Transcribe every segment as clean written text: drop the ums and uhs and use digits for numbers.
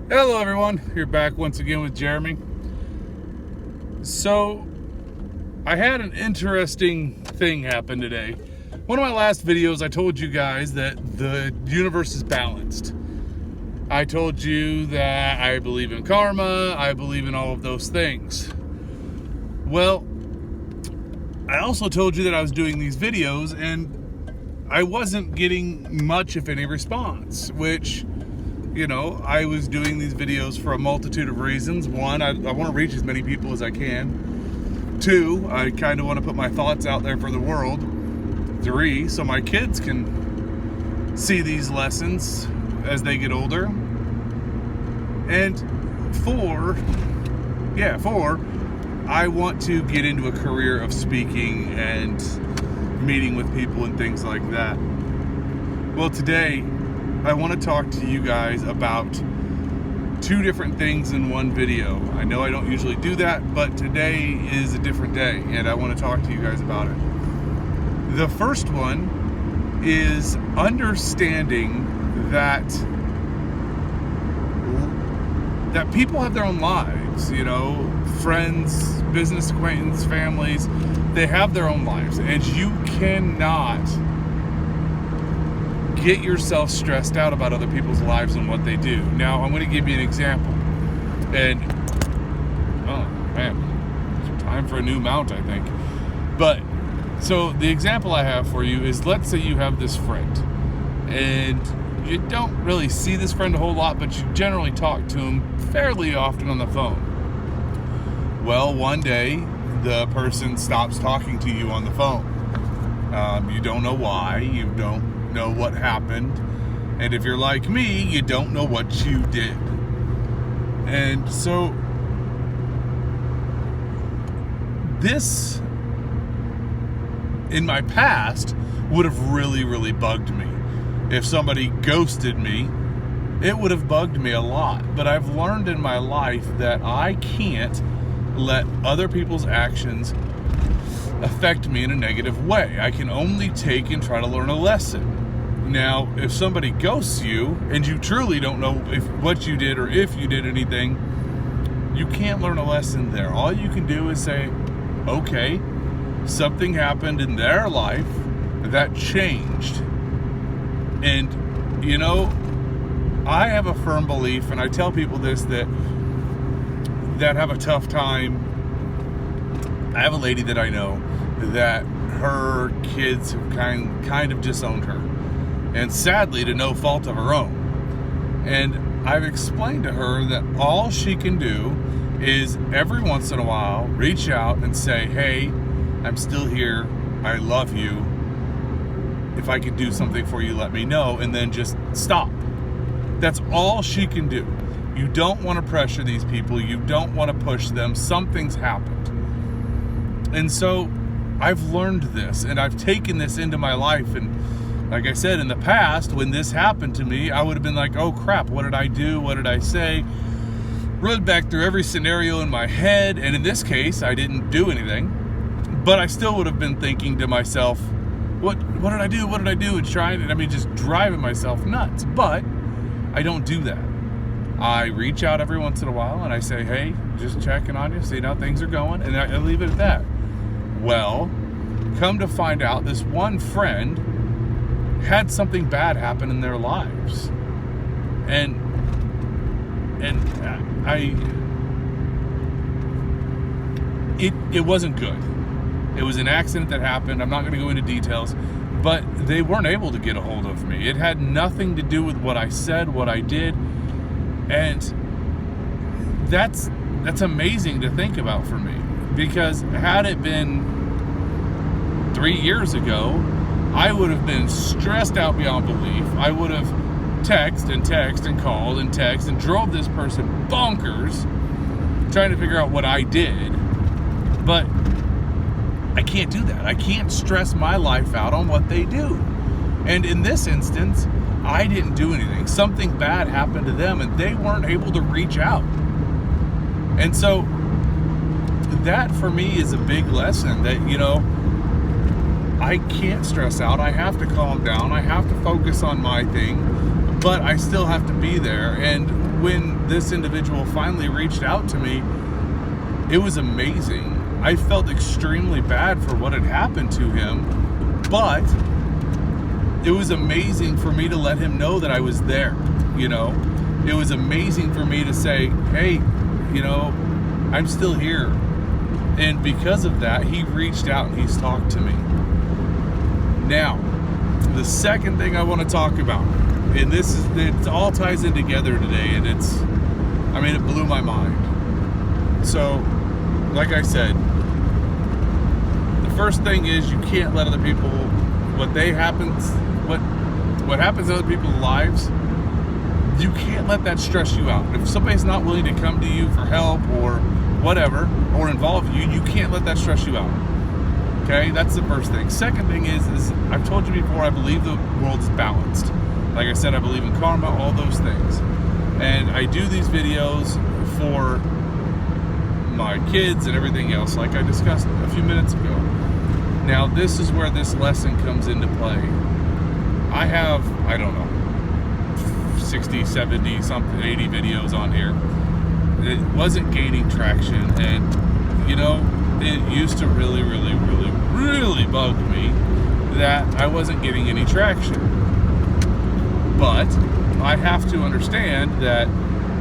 Hello everyone, you're back once again with Jeremy. So, I had an interesting thing happen today. One of my last videos, I told you guys that the universe is balanced. I told you that I believe in karma, I believe in all of those things. Well, I also told you that I was doing these videos and I wasn't getting much, if any, response, which, I was doing these videos for a multitude of reasons. One, I want to reach as many people as I can. Two, I kind of want to put my thoughts out there for the world. Three, so my kids can see these lessons as they get older. And four, I want to get into a career of speaking and meeting with people and things like that. Well, today I want to talk to you guys about two different things in one video. I know I don't usually do that, but today is a different day and I want to talk to you guys about it. The first one is understanding that people have their own lives, friends, business acquaintances, families, they have their own lives, and you cannot get yourself stressed out about other people's lives and what they do. Now, I'm going to give you an example. And, oh man, it's time for a new mount, I think. But, so the example I have for you is, let's say you have this friend, and you don't really see this friend a whole lot, but you generally talk to him fairly often on the phone. Well, one day, the person stops talking to you on the phone. You don't know why, you don't know what happened, and if you're like me, you don't know what you did. And so this, in my past, would have really bugged me. If somebody ghosted me, it would have bugged me a lot. But I've learned in my life that I can't let other people's actions affect me in a negative way. I can only take and try to learn a lesson. Now, if somebody ghosts you and you truly don't know what you did or if you did anything, you can't learn a lesson there. All you can do is say, okay, something happened in their life that changed. And, I have a firm belief, and I tell people this, that have a tough time. I have a lady that I know that her kids have kind of disowned her, and sadly to no fault of her own. And I've explained to her that all she can do is every once in a while reach out and say, hey, I'm still here, I love you, if I can do something for you, let me know, and then just stop. That's all she can do. You don't want to pressure these people, you don't want to push them, something's happened. And so I've learned this, and I've taken this into my life, and like I said, in the past, when this happened to me, I would have been like, oh crap, what did I do? What did I say? Run back through every scenario in my head, and in this case, I didn't do anything, but I still would have been thinking to myself, what did I do? What did I do? And just driving myself nuts. But I don't do that. I reach out every once in a while and I say, hey, just checking on you, seeing how things are going, and I leave it at that. Well, come to find out, this one friend had something bad happen in their lives. And it wasn't good. It was an accident that happened. I'm not going to go into details, but they weren't able to get a hold of me. It had nothing to do with what I said, what I did, and that's amazing to think about for me, because had it been 3 years ago, I would have been stressed out beyond belief. I would have texted and called and texted and drove this person bonkers trying to figure out what I did. But I can't do that. I can't stress my life out on what they do. And in this instance, I didn't do anything. Something bad happened to them and they weren't able to reach out. And so that for me is a big lesson that, I can't stress out. I have to calm down. I have to focus on my thing, but I still have to be there. And when this individual finally reached out to me, it was amazing. I felt extremely bad for what had happened to him, but it was amazing for me to let him know that I was there, you know. It was amazing for me to say, hey, you know, I'm still here. And because of that, he reached out and he's talked to me. Now, the second thing I want to talk about, and it all ties in together today, and it blew my mind. So, like I said, the first thing is you can't let other people, what happens in other people's lives, you can't let that stress you out. If somebody's not willing to come to you for help or whatever, or involve you, you can't let that stress you out. Okay, that's the first thing. Second thing is I've told you before, I believe the world's balanced. Like I said, I believe in karma, all those things. And I do these videos for my kids and everything else, like I discussed a few minutes ago. Now, this is where this lesson comes into play. I have, 60, 70, something, 80 videos on here. It wasn't gaining traction, and, you know, it used to really, really, really, really bug me that I wasn't getting any traction. But I have to understand that,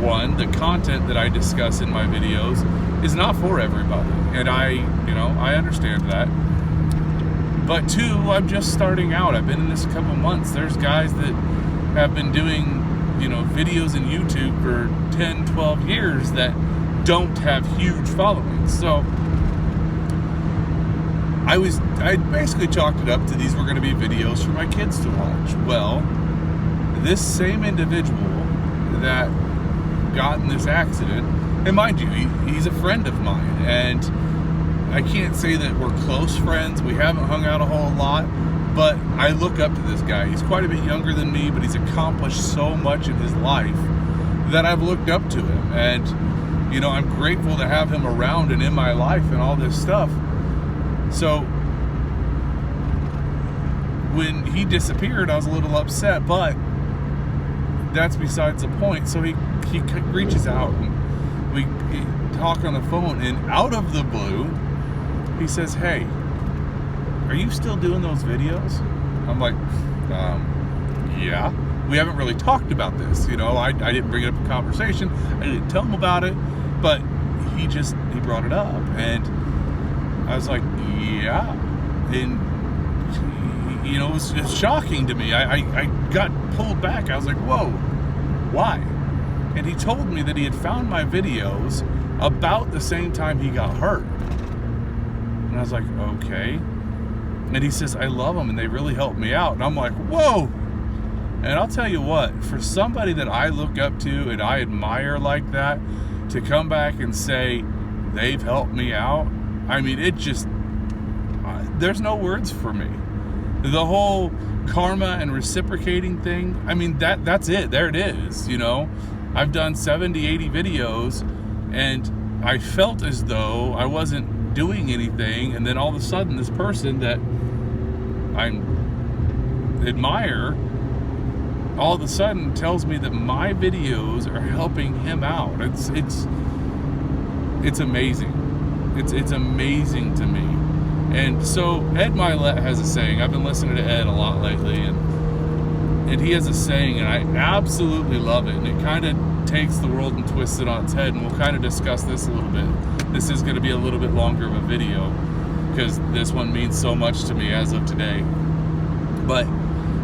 one, the content that I discuss in my videos is not for everybody, and I understand that. But two, I'm just starting out. I've been in this a couple months. There's guys that have been doing, videos in YouTube for 10, 12 years that don't have huge followings. So I basically chalked it up to these were going to be videos for my kids to watch. Well, this same individual that got in this accident, and mind you, he's a friend of mine, and I can't say that we're close friends. We haven't hung out a whole lot, but I look up to this guy. He's quite a bit younger than me, but he's accomplished so much in his life that I've looked up to him. And, I'm grateful to have him around and in my life and all this stuff. So when he disappeared, I was a little upset, but that's besides the point. So he reaches out and we talk on the phone, and out of the blue, he says, hey, are you still doing those videos? I'm like, yeah. We haven't really talked about this. I didn't bring it up in conversation. I didn't tell him about it, but he brought it up, and I was like, yeah. And it was shocking to me. I got pulled back. I was like, whoa, why? And he told me that he had found my videos about the same time he got hurt. And I was like, okay. And he says, I love them, and they really helped me out. And I'm like, whoa. And I'll tell you what, for somebody that I look up to and I admire like that, to come back and say they've helped me out, there's no words for me. The whole karma and reciprocating thing, that's it. There it is, I've done 70, 80 videos, and I felt as though I wasn't doing anything, and then all of a sudden this person that I admire all of a sudden tells me that my videos are helping him out. It's amazing. It's amazing to me. And so Ed Milet has a saying. I've been listening to Ed a lot lately, and he has a saying, and I absolutely love it. And it kind of takes the world and twists it on its head, and we'll kind of discuss this a little bit. This is going to be a little bit longer of a video because this one means so much to me as of today. But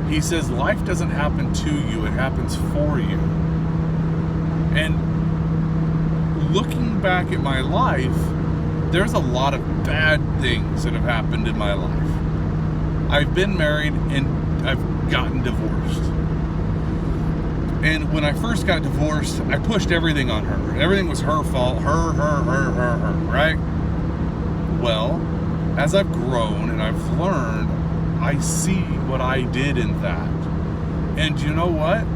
he says, life doesn't happen to you, it happens for you. And looking back at my life, there's a lot of bad things that have happened in my life. I've been married and I've gotten divorced. And when I first got divorced, I pushed everything on her. Everything was her fault. Her, right? Well, as I've grown and I've learned, I see what I did in that. And you know what?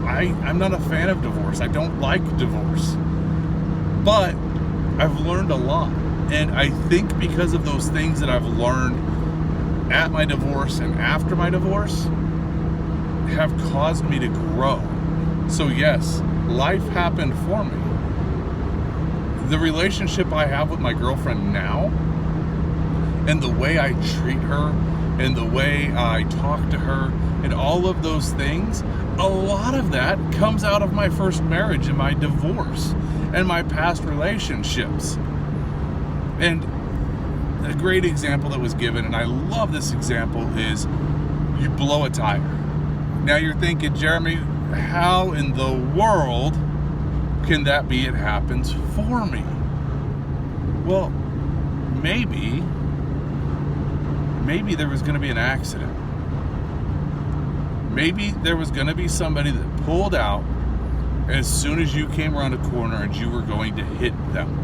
I'm not a fan of divorce. I don't like divorce. But I've learned a lot. And I think because of those things that I've learned at my divorce and after my divorce have caused me to grow. So yes, life happened for me. The relationship I have with my girlfriend now, and the way I treat her, and the way I talk to her, and all of those things, a lot of that comes out of my first marriage and my divorce and my past relationships. And a great example that was given, and I love this example, is you blow a tire. Now you're thinking, Jeremy, how in the world can that be it happens for me? Well, maybe there was going to be an accident. Maybe there was going to be somebody that pulled out as soon as you came around a corner and you were going to hit them.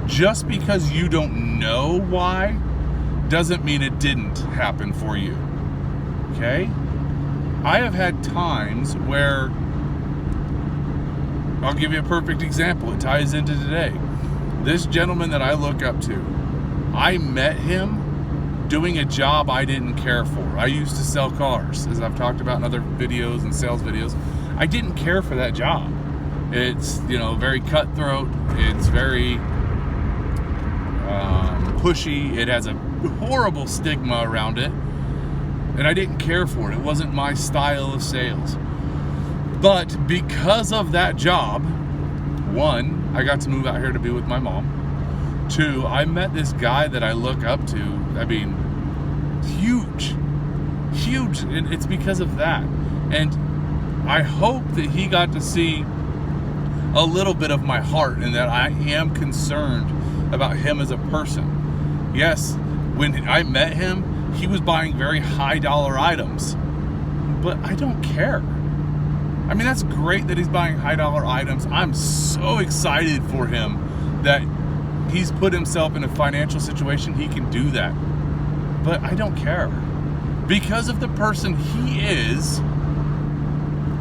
Just because you don't know why doesn't mean it didn't happen for you. Okay? I have had times where, I'll give you a perfect example. It ties into today. This gentleman that I look up to, I met him doing a job I didn't care for. I used to sell cars, as I've talked about in other videos and sales videos. I didn't care for that job. It's, very cutthroat. It's very pushy. It has a horrible stigma around it. And I didn't care for it. It wasn't my style of sales. But because of that job, one, I got to move out here to be with my mom. Two, I met this guy that I look up to. I mean, huge. And it's because of that. And I hope that he got to see a little bit of my heart and that I am concerned about him as a person. Yes, when I met him, he was buying very high dollar items, but I don't care. I mean, that's great that he's buying high dollar items. I'm so excited for him that he's put himself in a financial situation he can do that. But I don't care. Because of the person he is,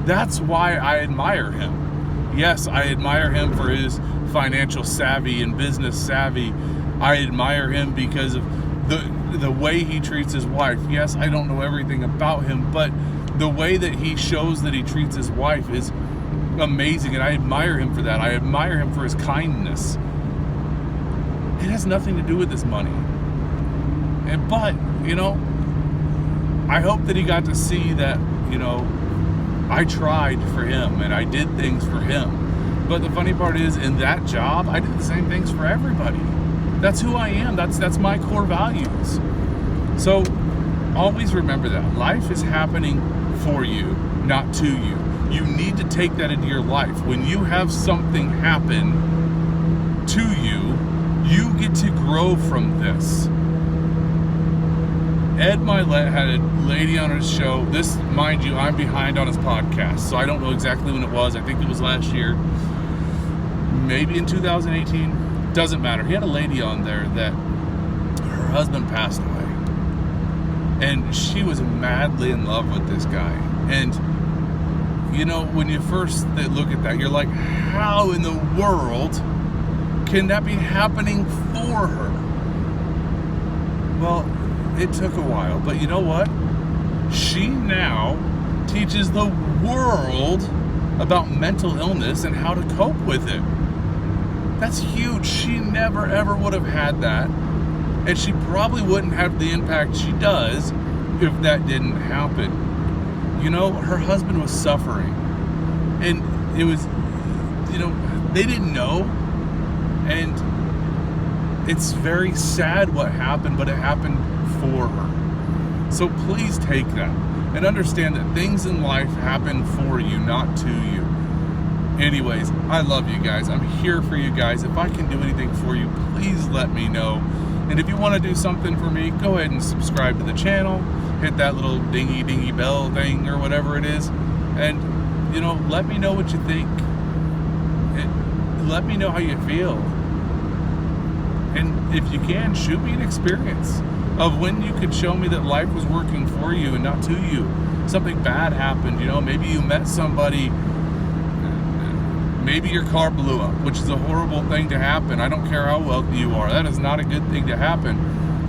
that's why I admire him. Yes, I admire him for his financial savvy and business savvy. I admire him because of the way he treats his wife. Yes, I don't know everything about him, but the way that he shows that he treats his wife is amazing, and I admire him for that. I admire him for his kindness. It has nothing to do with his money. But, I hope that he got to see that, I tried for him and I did things for him. But the funny part is, in that job, I did the same things for everybody. That's who I am. That's my core values. So always remember that. Life is happening for you, not to you. You need to take that into your life. When you have something happen to you, you get to grow from this. Ed Milet had a lady on his show. This, mind you, I'm behind on his podcast, so I don't know exactly when it was. I think it was last year. Maybe in 2018. Doesn't matter. He had a lady on there that her husband passed away. And she was madly in love with this guy. And, when you first look at that, you're like, how in the world can that be happening for her? Well, it took a while, but you know what? She now teaches the world about mental illness and how to cope with it. That's huge. She never ever would have had that, and she probably wouldn't have the impact she does if that didn't happen. Her husband was suffering, and it was, they didn't know, and it's very sad what happened, but it happened for her. So please take that and understand that things in life happen for you, not to you. Anyways, I love you guys. I'm here for you guys. If I can do anything for you, please let me know. And if you want to do something for me, go ahead and subscribe to the channel. Hit that little dingy bell thing or whatever it is. And, let me know what you think. And let me know how you feel. And if you can, shoot me an experience of when you could show me that life was working for you and not to you. Something bad happened, maybe you met somebody, maybe your car blew up, which is a horrible thing to happen. I don't care how wealthy you are. That is not a good thing to happen.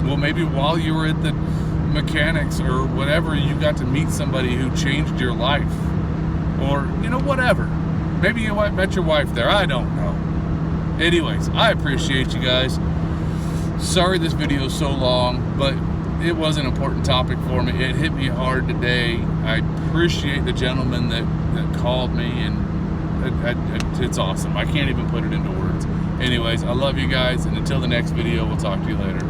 Well, maybe while you were at the mechanics or whatever, you got to meet somebody who changed your life. Or, whatever. Maybe you met your wife there. I don't know. Anyways, I appreciate you guys. Sorry this video is so long, but it was an important topic for me. It hit me hard today. I appreciate the gentleman that called me, and it's awesome. I can't even put it into words. Anyways, I love you guys, and until the next video, we'll talk to you later.